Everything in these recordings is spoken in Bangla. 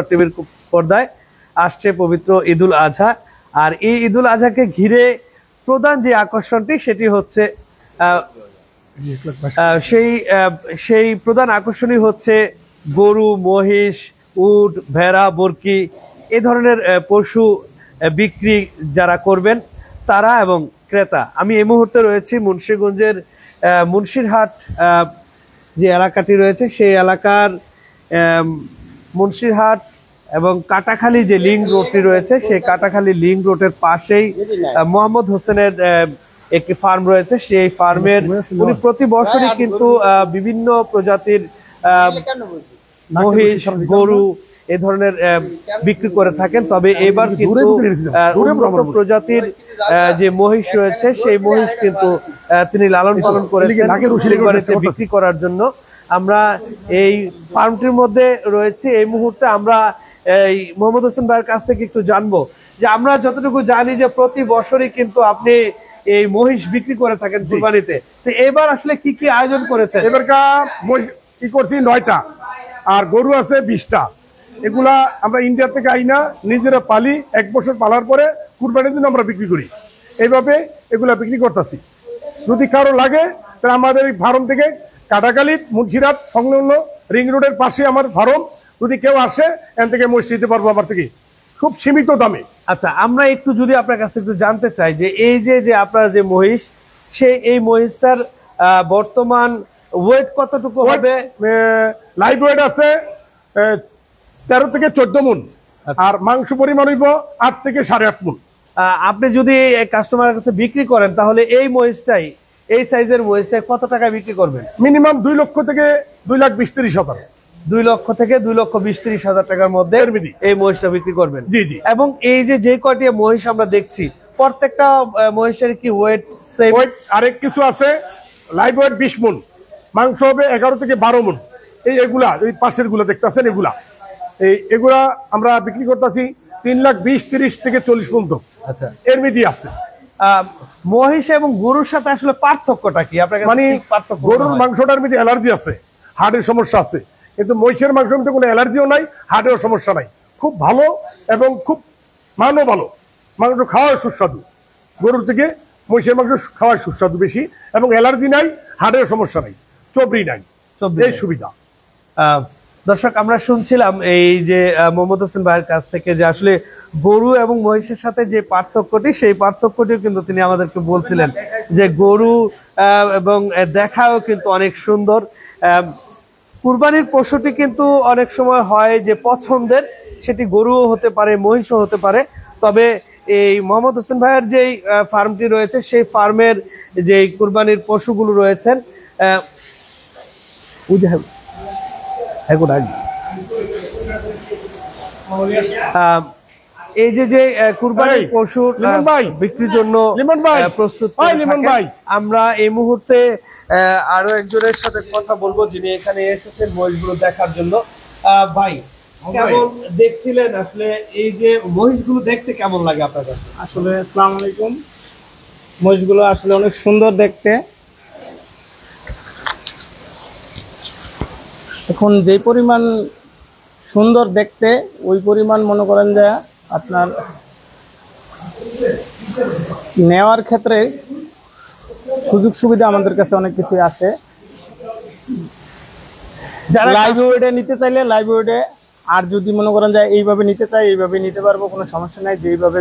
টিভির পর্দায় আসছে পবিত্র ঈদুল আজহা। আর এই ঈদুল আজহাকে ঘিরে প্রধান যে আকর্ষণটি সেটি হচ্ছে সেই প্রধান আকর্ষণই হচ্ছে গরু, মহিষ, উট, ভেড়া, বরকি এই ধরনের পশু বিক্রি যারা করবেন তারা এবং ক্রেতা। আমি এই মুহূর্তে রয়েছি মুন্সিগঞ্জের মুন্সিরহাট যে এলাকাটি রয়েছে সেই এলাকার মুন্সিরহাট এবং কাটাখালী যে লিংক রোডটি রয়েছে সেই কাটাখালী লিংক রোডের পাশেই মোহাম্মদ হোসেনের একটি ফার্ম রয়েছে। সেই ফার্মের উনি প্রতি বছরই কিন্তু বিভিন্ন প্রজাতির মহিষ, গরু এ ধরনের বিক্রি করে থাকেন। তবে এবার কিন্তু উন্নত প্রজাতির যে মহিষ রয়েছে সেই মহিষ কিন্তু তিনি লালন পালন করেছেন বিক্রি করার জন্য। আমরা এই ফার্মটির মধ্যে রয়েছে এই মুহূর্তে। আমরা এই মোহাম্মদ হোসেন ভাইয়ের কাছ থেকে একটু জানবো যে আমরা যতটুকু জানি যে প্রতি বছরই কিন্তু আপনি এই মহিষ বিক্রি করে থাকেন কুরবানিতে, তো এবার আসলে কি কি আয়োজন করেছেন? এবারকার কি করছি 9টা, আর গরু আছে 20টা। এগুলা আমরা ইন্ডিয়া থেকে আইনা নিজেরা পালি, 1 বছর পালার পরে কুরবানির দিন আমরা বিক্রি করি। এইভাবে এগুলা বিক্রি করতেছি। যদি কারো লাগে তাহলে আমাদের এই ফার্ম থেকে কাটাখালী মুন্সিরহাট সংলগ্ন রিং রোডের পাশে আমার ফার্ম, যদি কেউ আসে এখান থেকে মহিষ নিতে পারবো আমার থেকে খুব সীমিত দামে। আচ্ছা, আমরা একটু যদি আপনার কাছে একটু জানতে চাই যে এই যে আপনার যে মহিষ, সেই এই মহিষটার বর্তমান ওয়েট কতটুকু হবে? লাইভ ওয়েট আছে 13 থেকে 14 মণ, আর মাংস পরিমাণ হইব 8 থেকে 8.5 মণ। আপনি যদি কাস্টমারের কাছে বিক্রি করেন তাহলে এই মহিষটাই, এই সাইজের মহিষটাই কত টাকায় বিক্রি করবেন? মিনিমাম 2 লক্ষ থেকে 2,20,30,000। 2 লক্ষ থেকে 2,20,30,000 টাকার মধ্যে এই মহিষটা বিক্রি করবেন। জি জি। এবং এই যে কয়টি মহিষ আমরা দেখছি প্রত্যেকটা মহিষের কি ওয়েট সেম? ওয়েট আরেক কিছু আছে, লাইভ ওয়েট 20 মণ, মাংস হবে 11 থেকে 12 মণ। এগুলা এই পাশের গুলা দেখতেছেন, এগুলা আমরা বিক্রি করতেছি 3,20,30 থেকে 40 পর্যন্ত। আচ্ছা, এর মধ্যে আছে। মহিষ এবং গরুর সাথে আসলে পার্থক্যটা কি? আপনার মানে গরুর মাংসটার মধ্যে অ্যালার্জি আছে, হার্টের সমস্যা আছে, কিন্তু মহিষের মাংসের মধ্যে কোনো অ্যালার্জিও নাই, হার্টের সমস্যা নাই। খুব ভালো এবং খুব মানও ভালো, মাংস খাওয়ার সুস্বাদু। গরুর থেকে মহিষের মাংস খাওয়ার সুস্বাদু বেশি, এবং অ্যালার্জি নাই, হার্টের সমস্যা নাই, চবরি নাই, এই সুবিধা। দর্শক, আমরা শুনছিলাম এই যে মোহাম্মদ হোসেন ভাইয়ের কাছ থেকে যে আসলে গরু এবং মহিষের সাথে যে পার্থক্যটি, সেই পার্থক্যটিও কিন্তু তিনি আমাদেরকে বলছিলেন যে গরু এবং দেখাও কিন্তু অনেক সুন্দর। কুরবানির পশুটি কিন্তু অনেক সময় হয় যে পছন্দের, সেটি গরুও হতে পারে, মহিষও হতে পারে। তবে এই মোহাম্মদ হোসেন ভাইয়ের যে ফার্মটি রয়েছে সেই ফার্মের যে কুরবানির পশুগুলো রয়েছেন এই যে কুরবানির পশু বিক্রির জন্য প্রস্তুত, আমরা এই মুহূর্তে আরো একজনের সাথে কথা বলবো যিনি এখানে এসেছেন মহিষগুলো দেখার জন্য। ভাই, কেমন দেখছিলেন আসলে এই যে মহিষগুলো দেখতে কেমন লাগে আপনার কাছে? আসলে আসসালামু আলাইকুম, মহিষগুলো আসলে অনেক সুন্দর দেখতে। এখন যে পরিমাণ সুন্দর দেখতে ওই পরিমাণ মনে করেন যে আপনার নেওয়ার ক্ষেত্রে সুযোগ সুবিধা আমাদের কাছে অনেক কিছু আছে। যারা লাইভ ওয়েটে নিতে চাইলে লাইভ ওয়েটে, আর যদি মনে করেন যে এইভাবে নিতে চাই এইভাবে নিতে পারবো, কোনো সমস্যা নাই। যেইভাবে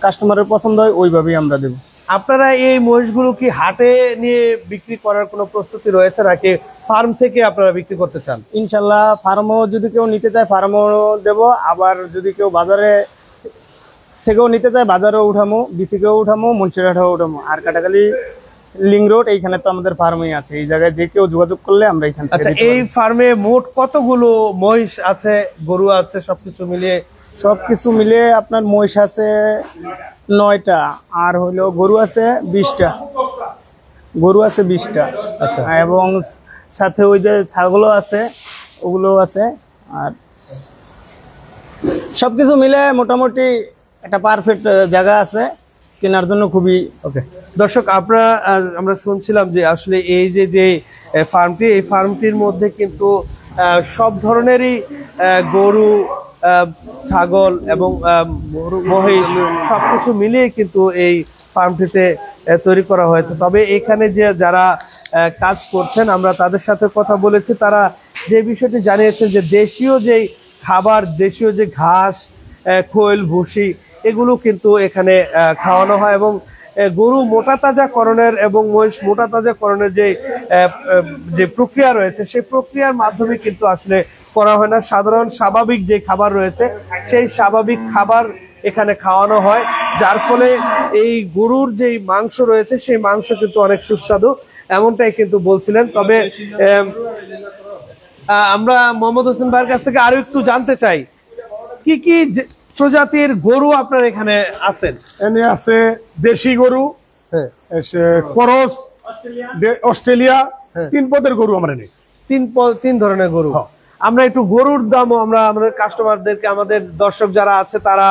কাস্টমারের পছন্দ হয় ওইভাবেই আমরা দেবো। আপনারা এই মহিষগুলো কি হাটে নিয়ে বিক্রি করার কোনো প্রস্তুতি রয়েছে নাকি ফার্ম থেকে আপনারা বিক্রি করতে চান? ইনশাল্লাহ ফার্মও যদি কেউ নিতে চায় ফার্মও দেবো, আবার যদি কেউ বাজারে থেকেও নিতে চায় বাজারেও উঠামো, বিসিকেও উঠামো, মুন্সিরহাটেও উঠামো। আর কাটাখালী লিং রোড এইখানে তো আমাদের ফার্মই আছে, এই জায়গায় যে কেউ যোগাযোগ করলে আমরা এখান থেকে। আচ্ছা, এই ফার্মে মোট কতগুলো মহিষ আছে, গরু আছে, সবকিছু মিলিয়ে? সবকিছু মিলিয়ে আপনার মহিষ আছে 9টা, আর হইলো গরু আছে 20টা। গরু আছে 20টা। আচ্ছা, এবং সাথে ওই যে ছাগলও আছে, ওগুলো আছে। আর সবকিছু মিলে মোটামুটি একটা পারফেক্ট জায়গা আছে কেনার জন্য, খুবই ওকে। দর্শক, আমরা শুনছিলাম যে আসলে এই যে ফার্মটি, এই ফার্মটির মধ্যে কিন্তু সব ধরনেরই গরু, ছাগল এবং মহিষ সবকিছু মিলিয়ে কিন্তু এই ফার্মটিতে তৈরি করা হয়েছে। তবে এখানে যে যারা কাজ করছেন আমরা তাদের সাথে কথা বলেছি, তারা যে বিষয়টি জানিয়েছেন যে দেশীয় যে খাবার, দেশীয় যে ঘাস, খোল, ভুসি এগুলো কিন্তু এখানে খাওয়ানো হয় এবং গরু মোটা তাজাকরণের এবং মহিষ মোটা তাজাকরণের যে প্রক্রিয়া রয়েছে সেই প্রক্রিয়ার মাধ্যমে কিন্তু আসলে করা হয় না। সাধারণ স্বাভাবিক যে খাবার রয়েছে সেই স্বাভাবিক খাবার এখানে খাওয়ানো হয়, যার ফলে এই গরুর যে মাংস রয়েছে সেই মাংস কিন্তু অনেক সুস্বাদু, এমনটাই কিন্তু বলছিলেন। তবে আমরা মোহাম্মদ হোসেন ভাইয়ের কাছ থেকে আরো একটু জানতে চাই কি কি প্রজাতির গরু আপনার এখানে আছেন? এনে আছে দেশি গরু, করস, অস্ট্রেলিয়া, 3 পদের গরু আমরা নেই। 3 ধরনের গরু। আমরা একটু গরুর দামও আমরা আমাদের কাস্টমারদেরকে, আমাদের দর্শক যারা আছে তারা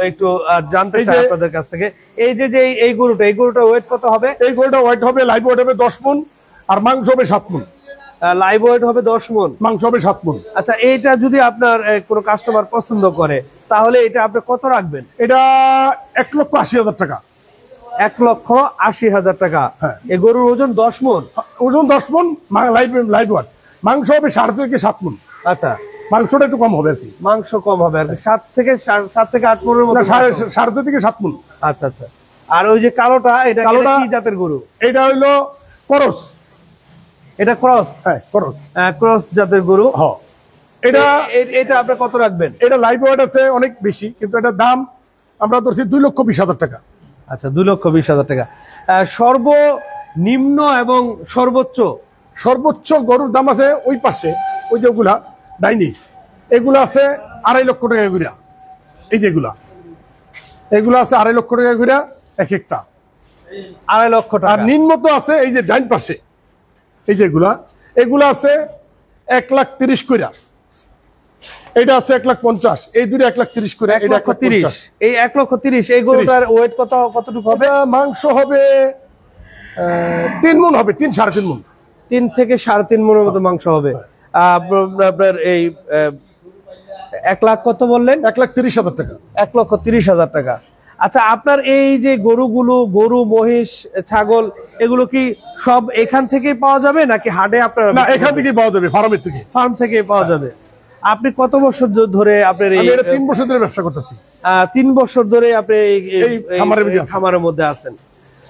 একটু জানতে চাই আপনাদের কাছ থেকে। এই যে এই গরুটা ওয়েট কত হবে? এই গরুটা ওয়েট হবে, লাইভ ওয়েট হবে 10 মণ আর মাংস হবে 7 মণ। লাইভ ওয়েট হবে 10 মণ, মাংস হবে 7 মণ। আচ্ছা, এইটা যদি আপনার কোনো কাস্টমার পছন্দ করে তাহলে এটা আপনি কত রাখবেন? এটা 1,80,000 টাকা। 1,80,000 টাকা। এই গরুর ওজন 10 মণ? ওজন 10 মণ, লাইভ ওয়েট। মাংস হবে 7.5 থেকে 7 মণ। আচ্ছা, মাংসটা একটু কম হবে আর কি। মাংস কম হবে আর কি, 7 থেকে 8 মণের মতো। 7.5 থেকে 7 মণ। আচ্ছা আচ্ছা। আর ওই যে কালোটা, এটা কি জাতের গরু? এটা হইলো করস। এটা ক্রস? হ্যাঁ, করস। ক্রস জাতের গরু। হ্যাঁ। এটা আপনি কত রাখবেন? এটা লাইভ ওয়েট আছে অনেক বেশি, কিন্তু এটার দাম আমরা ধরছি 2,20,000 টাকা। আচ্ছা, 2,20,000 টাকা। সর্বনিম্ন এবং সর্বোচ্চ গরুর দাম আছে ওই পাশে, ওই যেগুলা ডাইনি, এগুলা আছে 2.5 লক্ষ টাকা ঘুরা। এই যেগুলা, এগুলা আছে 2.5 লক্ষ টাকা ঘুরা এক একটা। 2.5 লক্ষ টাকা। আর নিম্নত আছে এই যে ডাইন পাশে, এই যেগুলা, এগুলা আছে 1,30,000 কইরা। এটা আছে 1,50,000। এই দুটো 1,30,000 করে। এটা 1,30,000। এই 1,30,000 এই গরুটার ওয়েট কতটুকু হবে? মাংস হবে 3 মণ হবে, 3-3.5 মণ। 3 থেকে 3.5 মণের মতো মাংস হবে। আপনার এই 1 লাখ কত বললেন? 1,30,000 টাকা। 1,30,000 টাকা। আচ্ছা, আপনার এই যে গরু, মহিষ, ছাগল এগুলো কি সব এখান থেকেই পাওয়া যাবে নাকি হাটে আপনার? না, এখান থেকেই পাওয়া যাবে, ফার্মের থেকে। ফার্ম থেকে পাওয়া যাবে। আপনি কত বছর ধরে আপনার এই? 3 বছর ধরে ব্যবসা করতেছি। 3 বছর ধরে আপনি এই খামারের মধ্যে আছেন।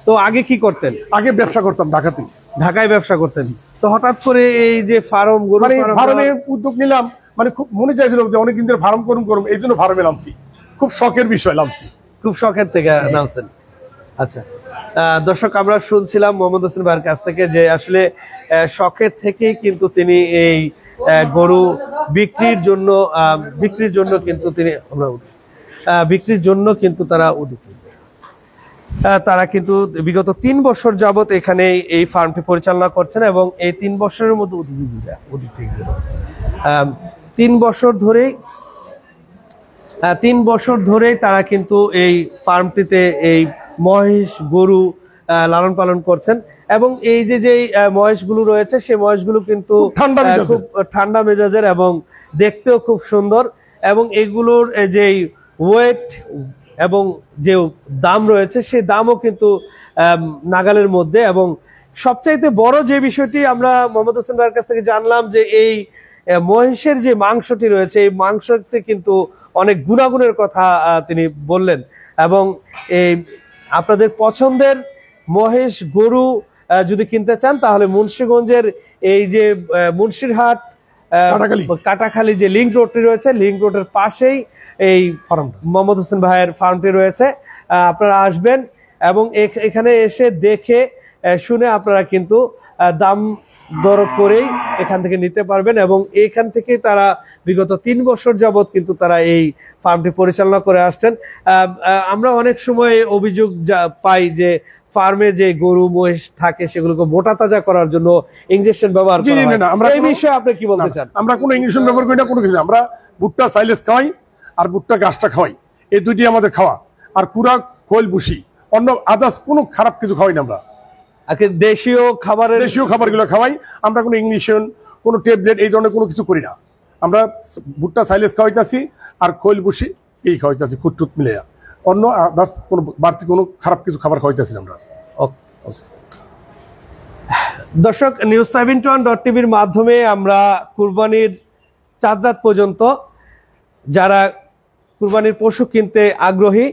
তো আগে কি করতেন? আগে ব্যবসা করতাম ঢাকাতে। ঢাকায় ব্যবসা করতেন। তো হঠাৎ করে এই যে গরু ফার্মে উদ্যোগ নিলাম, মানে খুব মনে চাইছিল যে অনেকদিন ধরে ফার্ম করুম, এই জন্য ফার্মে নামছি। খুব শখের বিষয় নামছি। খুব শখের থেকে নামছেন। আচ্ছা, দর্শক আমরা শুনছিলাম মোহাম্মদ হোসেন ভাইয়ের কাছ থেকে যে আসলে শখের থেকেই কিন্তু তিনি এই গরু বিক্রির জন্য কিন্তু তিনি বিক্রির জন্য কিন্তু তারা কিন্তু বিগত 3 বছর যাবত এখানে এই ফার্মটি পরিচালনা করছেন এবং এই 3 বছরের মধ্যে 3 বছর ধরেই তারা কিন্তু এই ফার্মটিতে এই মহিষ গরু লালন পালন করছেন এবং এই যে মহিষগুলো রয়েছে সেই মহিষগুলো কিন্তু খুব ঠান্ডা মেজাজের এবং দেখতেও খুব সুন্দর এবং এগুলোর যে ওয়েট এবং যে দাম রয়েছে সেই দামও কিন্তু নাগালের মধ্যে। এবং সবচাইতে বড় যে বিষয়টি আমরা মোহাম্মদ হোসেন ভাইয়ের কাছ থেকে জানলাম যে এই মহিষের যে মাংসটি রয়েছে এই মাংসতে কিন্তু অনেক গুণাগুণের কথা তিনি বললেন এবং এই আপনাদের পছন্দের মহিষ গরু যদি কিনতে চান তাহলে মুন্সিগঞ্জের এই যে মুন্সিরহাট কাটাখালী যে লিংক রোডটি রয়েছে, লিংক রোডের পাশেই এই মোহাম্মদ হোসেন ভাইয়ের ফার্মটি রয়েছে। আপনারা আসবেন এবং এখানে এসে দেখে শুনে আপনারা কিন্তু দাম দর করেই এখান থেকে নিতে পারবেন এবং এখান থেকে তারা বিগত 3 বছর যাবত কিন্তু তারা এই ফার্মটি পরিচালনা করে আসছেন। আমরা অনেক সময় অভিযোগ পাই যে ফার্মে যে গরু মহিষ থাকে সেগুলোকে মোটা তাজা করার জন্য ইনজেকশন ব্যবহার করা হয়। এই বিষয়ে আপনি কি বলতে চান? আমরা কোনো ইনজেকশন ব্যবহার করি না, কোনো কিছু না। আমরা ভুট্টা সাইলেজ খাওয়াই আর ভুট্টা গাছটা খাওয়াই, এই দুইটি আমাদের খাওয়া। আর কুড়া খোল বুসি, অন্য আদার্স কোনো খারাপ কিছু খাওয়াই না আমরা। দেশীয় খাবারগুলো খাওয়াই। আমরা কোনো ইঞ্জেকশন, কোনো ট্যাবলেট এই ধরনের কোনো কিছু করি না। আমরা ভুট্টা সাইলেজ খাওয়াইতেছি আর খৈল বুসি এই খাওয়াইতেছি খুদ টুত মিলে, অন্য কোনো বাড়তি কোনো খারাপ কিছু খাবার খাওয়াইতেছি আমরা। দর্শক, news71.tv-র মাধ্যমে আমরা কুরবানির চাঁদ রাত পর্যন্ত যারা কুরবানির পশু কিনতে আগ্রহী,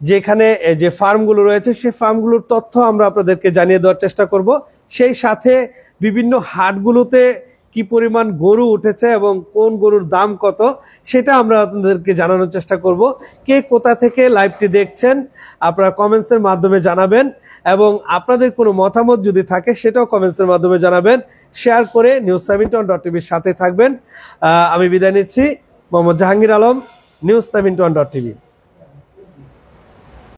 যেখানে যে ফার্মগুলো রয়েছে সেই ফার্মগুলোর তথ্য আমরা আপনাদেরকে জানিয়ে দেওয়ার চেষ্টা করব। সেই সাথে বিভিন্ন হাটগুলোতে কি পরিমাণ গরু উঠেছে এবং কোন গরুর দাম কত সেটা আমরা আপনাদেরকে জানানোর চেষ্টা করব। কে কোথা থেকে লাইভটি দেখছেন আপনারা কমেন্টসের মাধ্যমে জানাবেন, এবং আপনাদের কোনো মতামত যদি থাকে সেটাও কমেন্টসের মাধ্যমে জানাবেন। শেয়ার করে news71.tv-র সাথে থাকবেন। আমি বিদায় নিচ্ছি। মোহাম্মদ জাহাঙ্গীর আলম, news71.tv।